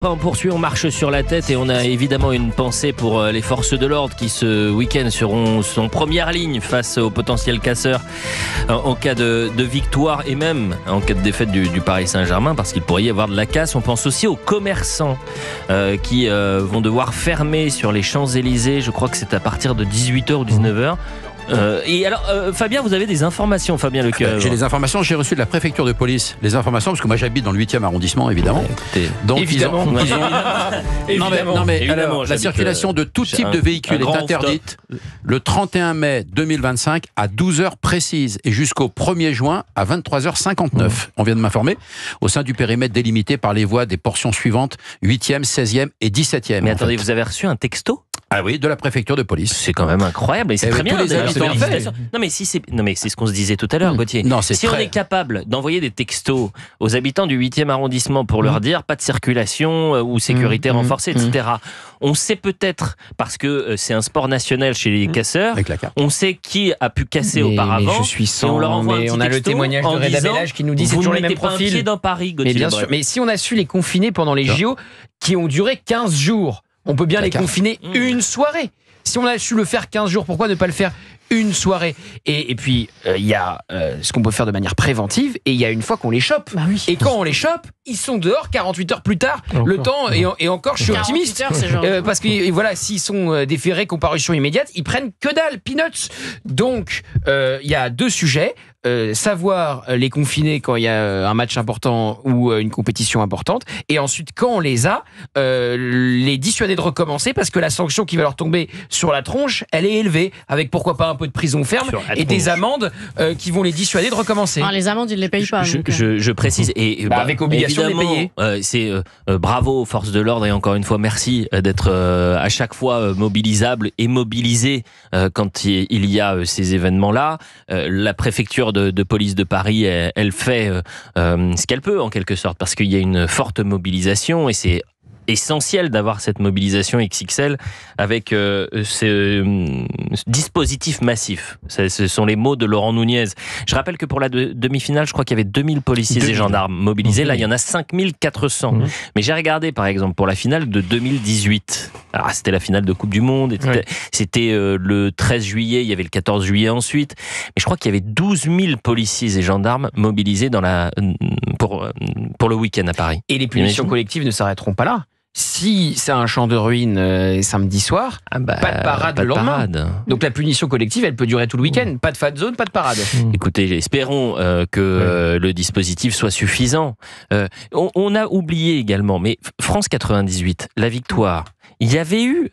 On poursuit, on marche sur la tête et on a évidemment une pensée pour les forces de l'ordre qui ce week-end seront en première ligne face aux potentiels casseurs en cas de victoire et même en cas de défaite du Paris Saint-Germain, parce qu'il pourrait y avoir de la casse. On pense aussi aux commerçants qui vont devoir fermer sur les Champs-Élysées. Je crois que c'est à partir de 18h ou 19h. Et alors, Fabien, vous avez des informations, Fabien Lecoeur? J'ai des informations, j'ai reçu de la préfecture de police les informations, parce que moi j'habite dans le 8e arrondissement, évidemment. Donc évidemment. La circulation de tout type de véhicules est interdite le 31 mai 2025 à 12h précises et jusqu'au 1er juin à 23h59. On vient de m'informer, au sein du périmètre délimité par les voies des portions suivantes, 8e, 16e et 17e. Mais attendez, vous avez reçu un texto? Ah oui, de la préfecture de police. C'est quand même incroyable et c'est très bien. Non mais c'est ce qu'on se disait tout à l'heure, Gauthier. Si on est capable d'envoyer des textos aux habitants du 8e arrondissement pour leur dire pas de circulation ou sécurité renforcée, etc. On sait peut-être, parce que c'est un sport national chez les casseurs, on sait qui a pu casser auparavant. Mais je suis sans. On leur envoie un petit on a le témoignage de Reda Bellage qui nous dit c'est toujours les mêmes profils. Vous ne mettez pas un pied dans Paris, Gauthier. Mais bien sûr. Mais si on a su les confiner pendant les JO qui ont duré 15 jours, on peut bien les confiner une soirée. Si on a su le faire 15 jours, pourquoi ne pas le faire une soirée? Et puis, il y a ce qu'on peut faire de manière préventive, et il y a une fois qu'on les chope. Bah oui. Et quand on les chope, ils sont dehors 48 heures plus tard. Le temps, et encore, je suis optimiste. Parce que voilà, s'ils sont déférés, comparution immédiate, ils prennent que dalle, peanuts. Donc, il y a deux sujets. Savoir les confiner quand il y a un match important ou une compétition importante, et ensuite quand on les a, les dissuader de recommencer, parce que la sanction qui va leur tomber sur la tronche, elle est élevée, avec pourquoi pas un peu de prison ferme et des amendes qui vont les dissuader de recommencer. Alors, les amendes, ils ne les payent pas. Je précise, et avec obligation de les payer. C'est bravo aux forces de l'ordre, et encore une fois merci d'être à chaque fois mobilisables et mobilisés quand il y a ces événements-là. La préfecture de police de Paris, elle fait ce qu'elle peut en quelque sorte, parce qu'il y a une forte mobilisation et c'est essentiel d'avoir cette mobilisation XXL avec ce dispositif massif. Ce sont les mots de Laurent Nunez. Je rappelle que pour la demi-finale, je crois qu'il y avait 2000 policiers et gendarmes mobilisés. Là, il y en a 5400. Mais j'ai regardé, par exemple, pour la finale de 2018. Alors, c'était la finale de Coupe du Monde. C'était le 13 juillet, il y avait le 14 juillet ensuite. Mais je crois qu'il y avait 12 000 policiers et gendarmes mobilisés pour le week-end à Paris. Et les punitions collectives ne s'arrêteront pas là. Si c'est un champ de ruines samedi soir, pas de parade le lendemain. Donc la punition collective, elle peut durer tout le week-end. Pas de fan zone, pas de parade. Écoutez, espérons que le dispositif soit suffisant. On a oublié également, mais France 98, la victoire. Il y avait eu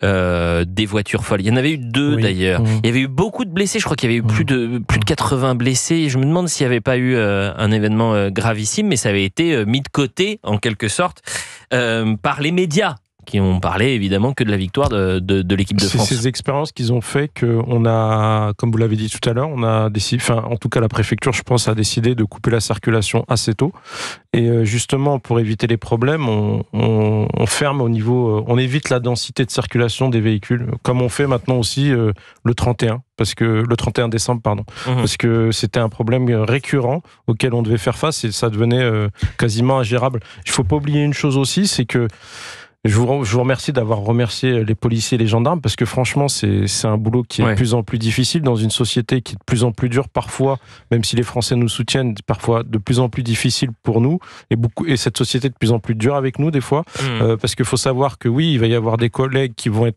des voitures folles. Il y en avait eu deux d'ailleurs. Il y avait eu beaucoup de blessés. Je crois qu'il y avait eu plus de 80 blessés. Je me demande s'il n'y avait pas eu un événement gravissime, mais ça avait été mis de côté en quelque sorte par les médias, qui ont parlé évidemment que de la victoire de l'équipe de France. C'est ces expériences qu'ils ont fait qu'on a, comme vous l'avez dit tout à l'heure, on a décidé, en tout cas la préfecture, je pense, a décidé de couper la circulation assez tôt. Et justement, pour éviter les problèmes, on ferme au niveau, on évite la densité de circulation des véhicules, comme on fait maintenant aussi le 31. Le 31 décembre, parce que c'était un problème récurrent auquel on devait faire face et ça devenait quasiment ingérable. Il ne faut pas oublier une chose aussi, c'est que je vous remercie d'avoir remercié les policiers et les gendarmes, parce que franchement, c'est un boulot qui est de plus en plus difficile dans une société qui est de plus en plus dure parfois, même si les Français nous soutiennent, parfois de plus en plus difficile pour nous, et cette société est de plus en plus dure avec nous des fois, parce qu'il faut savoir que oui, il va y avoir des collègues qui vont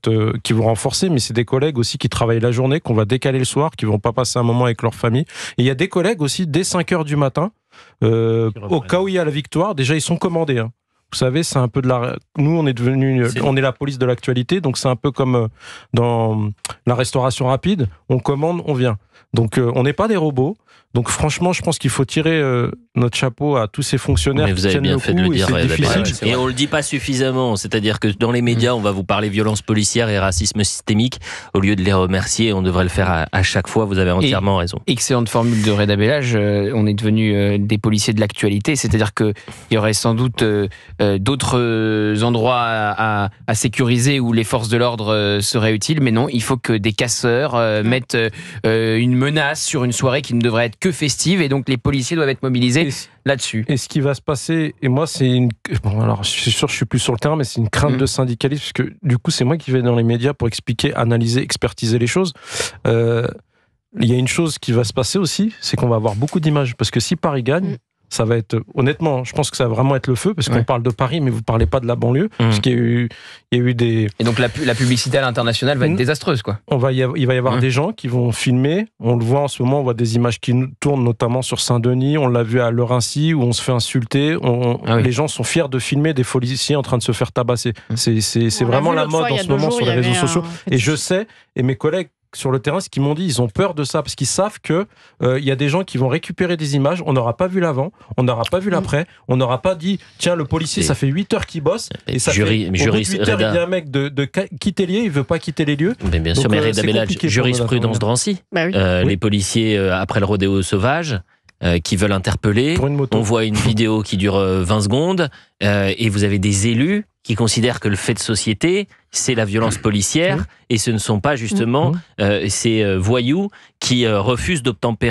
renforcer, mais c'est des collègues aussi qui travaillent la journée, qu'on va décaler le soir, qui vont pas passer un moment avec leur famille. Et il y a des collègues aussi, dès 5h du matin, au cas où il y a la victoire, déjà ils sont commandés. Vous savez, c'est un peu nous, on est la police de l'actualité, donc c'est un peu comme dans la restauration rapide. On commande, on vient. Donc, on n'est pas des robots. Donc, franchement, je pense qu'il faut tirer notre chapeau à tous ces fonctionnaires. Mais vous avez bien fait de le dire. Et on le dit pas suffisamment. C'est-à-dire que dans les médias, on va vous parler violence policière et racisme systémique. Au lieu de les remercier, on devrait le faire à chaque fois. Vous avez entièrement raison. Excellente formule de Reda Bellage. On est devenu des policiers de l'actualité. C'est-à-dire qu'il y aurait sans doute d'autres endroits à sécuriser où les forces de l'ordre seraient utiles, mais non, il faut que des casseurs mettent une menace sur une soirée qui ne devrait être que festive, et donc les policiers doivent être mobilisés là-dessus. Et ce qui va se passer, et moi c'est une... Bon, alors je suis sûr que je suis plus sur le terrain, mais c'est une crainte de syndicalisme, parce que du coup c'est moi qui vais dans les médias pour expliquer, analyser, expertiser les choses. Il y a une chose qui va se passer aussi, c'est qu'on va avoir beaucoup d'images, parce que si Paris gagne, ça va être, honnêtement, je pense que ça va vraiment être le feu, parce qu'on parle de Paris, mais vous parlez pas de la banlieue, parce qu'il y a eu des... Et donc la publicité à l'international va être désastreuse, quoi. Il va y avoir des gens qui vont filmer, on le voit en ce moment, on voit des images qui tournent notamment sur Saint-Denis, on l'a vu à Lorraincy, où on se fait insulter, les gens sont fiers de filmer des policiers en train de se faire tabasser. C'est vraiment la mode en ce moment sur les réseaux sociaux, et je sais, et mes collègues sur le terrain, ce qu'ils m'ont dit, ils ont peur de ça parce qu'ils savent que y a des gens qui vont récupérer des images, on n'aura pas vu l'avant, on n'aura pas vu l'après, on n'aura pas dit tiens, le policier ça fait 8 heures qu'il bosse et ça fait au bout de 8 heures, il y a un mec de quitter les lieux, il veut pas quitter les lieux. Mais bien sûr, mais Reda Bellal, jurisprudence Drancy, les policiers après le rodéo sauvage qui veulent interpeller, on voit une vidéo qui dure 20 secondes et vous avez des élus qui considèrent que le fait de société, c'est la violence policière et ce ne sont pas justement ces voyous qui refusent d'obtempérer.